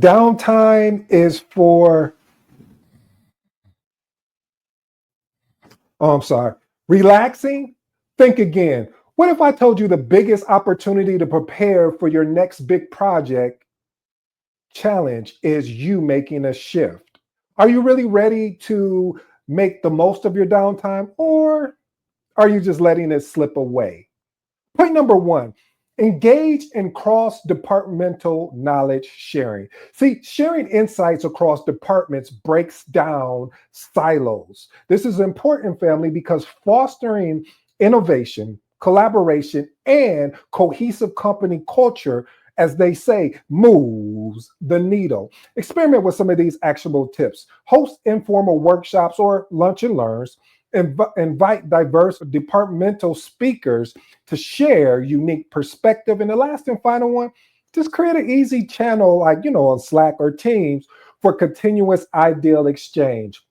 Downtime is for, oh, I'm sorry, relaxing. Think again. What if I told you the biggest opportunity to prepare for your next big project challenge is you making a shift? Are you really ready to make the most of your downtime, or are you just letting it slip away? Point number one, engage in cross-departmental knowledge sharing. See, sharing insights across departments breaks down silos. This is important, family, because fostering innovation, collaboration, and cohesive company culture, as they say, moves the needle. Experiment with some of these actionable tips. Host informal workshops or lunch and learns. Invite diverse departmental speakers to share unique perspective. And the last and final one, just create an easy channel like, on Slack or Teams for continuous ideal exchange.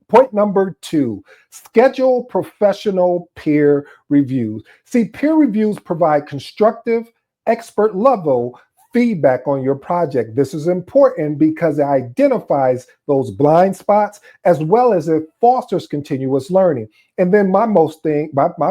Point number two, schedule professional peer reviews. See, peer reviews provide constructive, expert level feedback on your project. This is important because it identifies those blind spots as well as it fosters continuous learning. And then my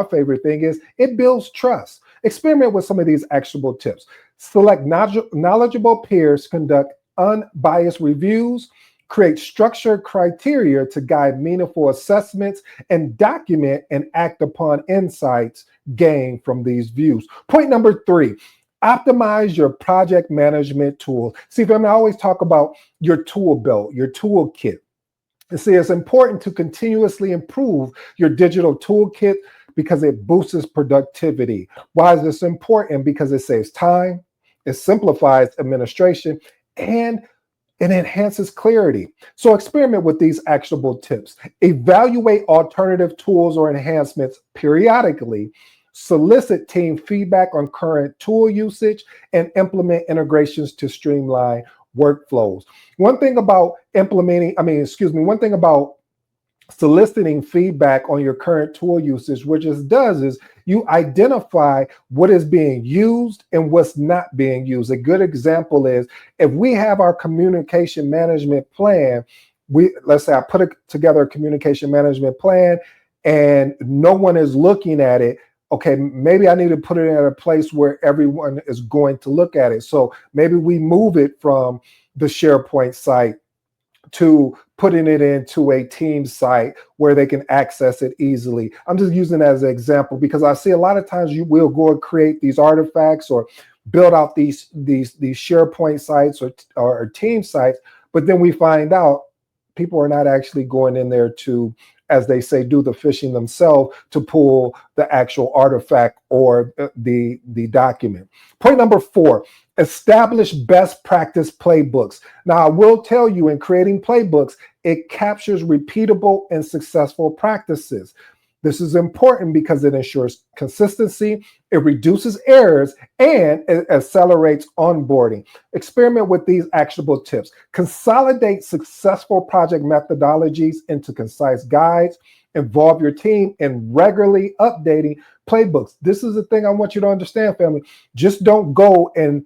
favorite thing is it builds trust. Experiment with some of these actionable tips. Select knowledgeable peers, conduct unbiased reviews, create structured criteria to guide meaningful assessments, and document and act upon insights gained from these views. Point number three, optimize your project management tools. See, I always talk about your tool belt, your toolkit. And see, it's important to continuously improve your digital toolkit because it boosts productivity. Why is this important? Because it saves time, it simplifies administration, and it enhances clarity. So experiment with these actionable tips. Evaluate alternative tools or enhancements periodically. Solicit team feedback on current tool usage and implement integrations to streamline workflows. One thing about soliciting feedback on your current tool usage, what it does is you identify what is being used and what's not being used. A good example is if we have our communication management plan, let's say I put together a communication management plan and no one is looking at it. Okay, maybe I need to put it in a place where everyone is going to look at it. So maybe we move it from the SharePoint site to putting it into a team site where they can access it easily. I'm just using it as an example because I see a lot of times you will go and create these artifacts or build out these SharePoint sites or team sites, but then we find out people are not actually going in there to, as they say, do the fishing themselves to pull the actual artifact or the document. Point number four, establish best practice playbooks. Now, I will tell you, in creating playbooks, it captures repeatable and successful practices. This is important because it ensures consistency, it reduces errors, and it accelerates onboarding. Experiment with these actionable tips. Consolidate successful project methodologies into concise guides. Involve your team in regularly updating playbooks. This is the thing I want you to understand, family. Just don't go and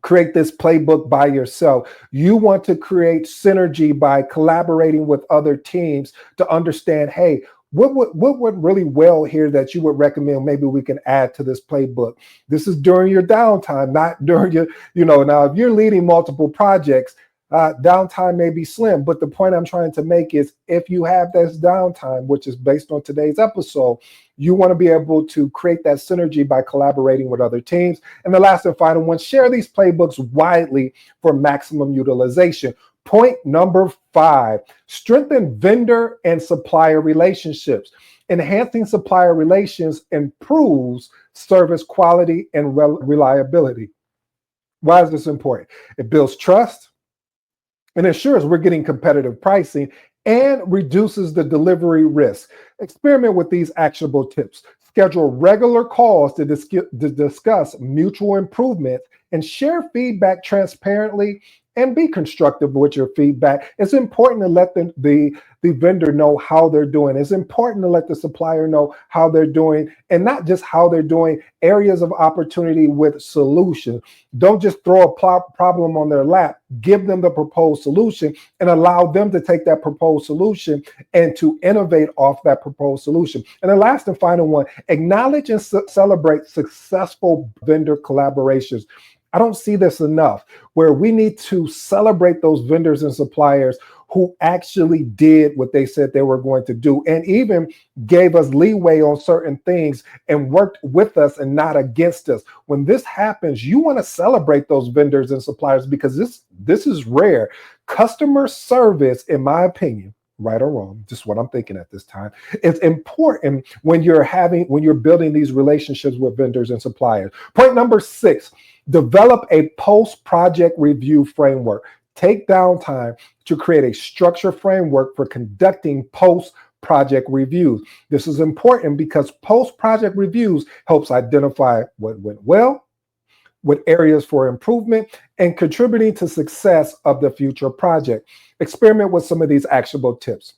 create this playbook by yourself. You want to create synergy by collaborating with other teams to understand, hey, what went really well here that you would recommend maybe we can add to this playbook? This is during your downtime, not during your, now if you're leading multiple projects, downtime may be slim, but the point I'm trying to make is if you have this downtime, which is based on today's episode, you want to be able to create that synergy by collaborating with other teams. And the last and final one, share these playbooks widely for maximum utilization. Point number five, strengthen vendor and supplier relationships. Enhancing supplier relations improves service quality and reliability. Why is this important? It builds trust and ensures we're getting competitive pricing and reduces the delivery risk. Experiment with these actionable tips. Schedule regular calls to discuss mutual improvements and share feedback transparently and be constructive with your feedback. It's important to let the vendor know how they're doing. It's important to let the supplier know how they're doing, and not just how they're doing, areas of opportunity with solutions. Don't just throw a problem on their lap. Give them the proposed solution and allow them to take that proposed solution and to innovate off that proposed solution. And the last and final one, acknowledge and celebrate successful vendor collaborations. I don't see this enough, where we need to celebrate those vendors and suppliers who actually did what they said they were going to do, and even gave us leeway on certain things and worked with us and not against us. When this happens, you want to celebrate those vendors and suppliers, because this is rare. Customer service, in my opinion, right or wrong, just what I'm thinking at this time, it's important when you're building these relationships with vendors and suppliers. Point number 6, develop a post-project review framework. Take downtime to create a structured framework for conducting post-project reviews. This is important because post-project reviews helps identify what went well, what areas for improvement, and contributing to success of the future project. Experiment with some of these actionable tips.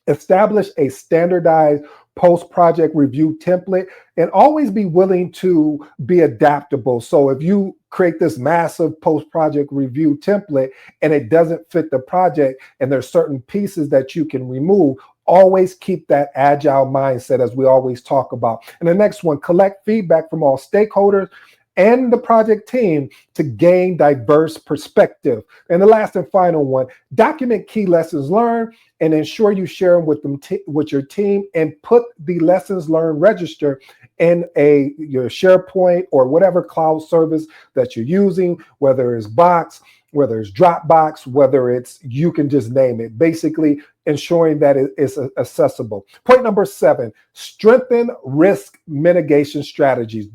Establish a standardized post-project review template, and always be willing to be adaptable. So if you create this massive post-project review template and it doesn't fit the project, and there's certain pieces that you can remove, always keep that agile mindset, as we always talk about. And the next one, collect feedback from all stakeholders and the project team to gain diverse perspective. And the last and final one, document key lessons learned and ensure you share them with your team, and put the lessons learned register in your SharePoint or whatever cloud service that you're using, whether it's Box, whether it's Dropbox, whether it's, you can just name it. Basically, ensuring that it's accessible. Point number 7, strengthen risk mitigation strategies.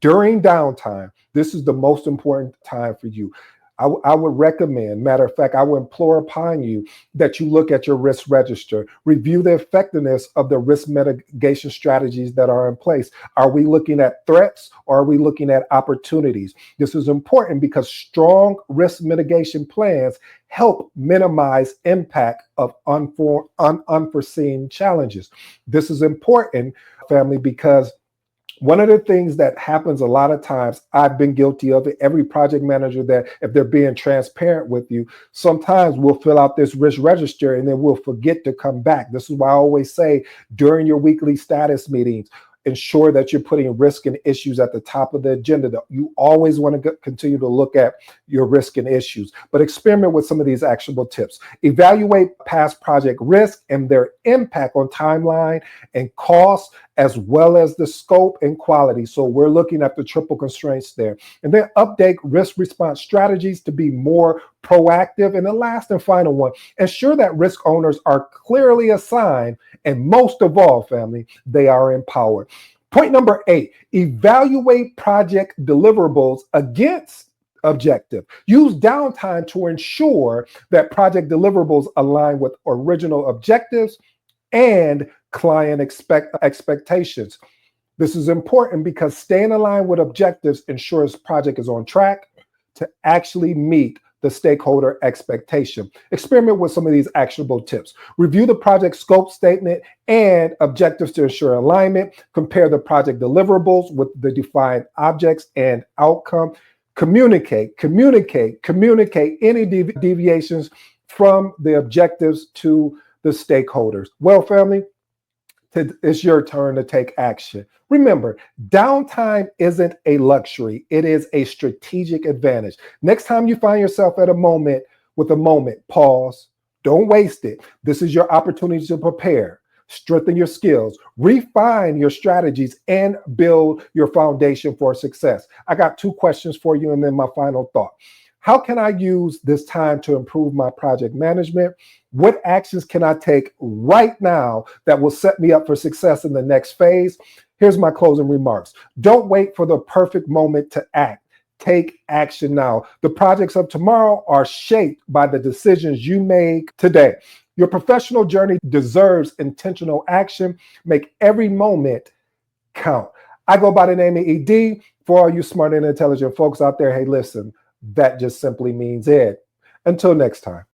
During downtime, this is the most important time for you. I would recommend, matter of fact, I would implore upon you that you look at your risk register, review the effectiveness of the risk mitigation strategies that are in place. Are we looking at threats, or are we looking at opportunities? This is important because strong risk mitigation plans help minimize impact of unforeseen challenges. This is important, family, because one of the things that happens a lot of times, I've been guilty of it, every project manager, that if they're being transparent with you, sometimes we'll fill out this risk register and then we'll forget to come back. This is why I always say, during your weekly status meetings, ensure that you're putting risk and issues at the top of the agenda. You always want to continue to look at your risk and issues, but experiment with some of these actionable tips. Evaluate past project risk and their impact on timeline and cost, as well as the scope and quality. So we're looking at the triple constraints there. And then update risk response strategies to be more proactive. And the last and final one, ensure that risk owners are clearly assigned, and most of all, family, they are empowered. Point number 8, evaluate project deliverables against objective. Use downtime to ensure that project deliverables align with original objectives and client expectations. This is important because staying aligned with objectives ensures project is on track to actually meet the stakeholder expectation. Experiment with some of these actionable tips. Review the project scope statement and objectives to ensure alignment. Compare the project deliverables with the defined objects and outcome. Communicate any deviations from the objectives to the stakeholders. Well, family, it's your turn to take action. Remember, downtime isn't a luxury. It is a strategic advantage. Next time you find yourself at a moment, pause. Don't waste it. This is your opportunity to prepare, strengthen your skills, refine your strategies, and build your foundation for success. I got 2 questions for you, and then my final thought. How can I use this time to improve my project management? What actions can I take right now that will set me up for success in the next phase? Here's my closing remarks. Don't wait for the perfect moment to act. Take action now. The projects of tomorrow are shaped by the decisions you make today. Your professional journey deserves intentional action. Make every moment count. I go by the name of ED. For all you smart and intelligent folks out there, hey, listen, that just simply means Ed. Until next time.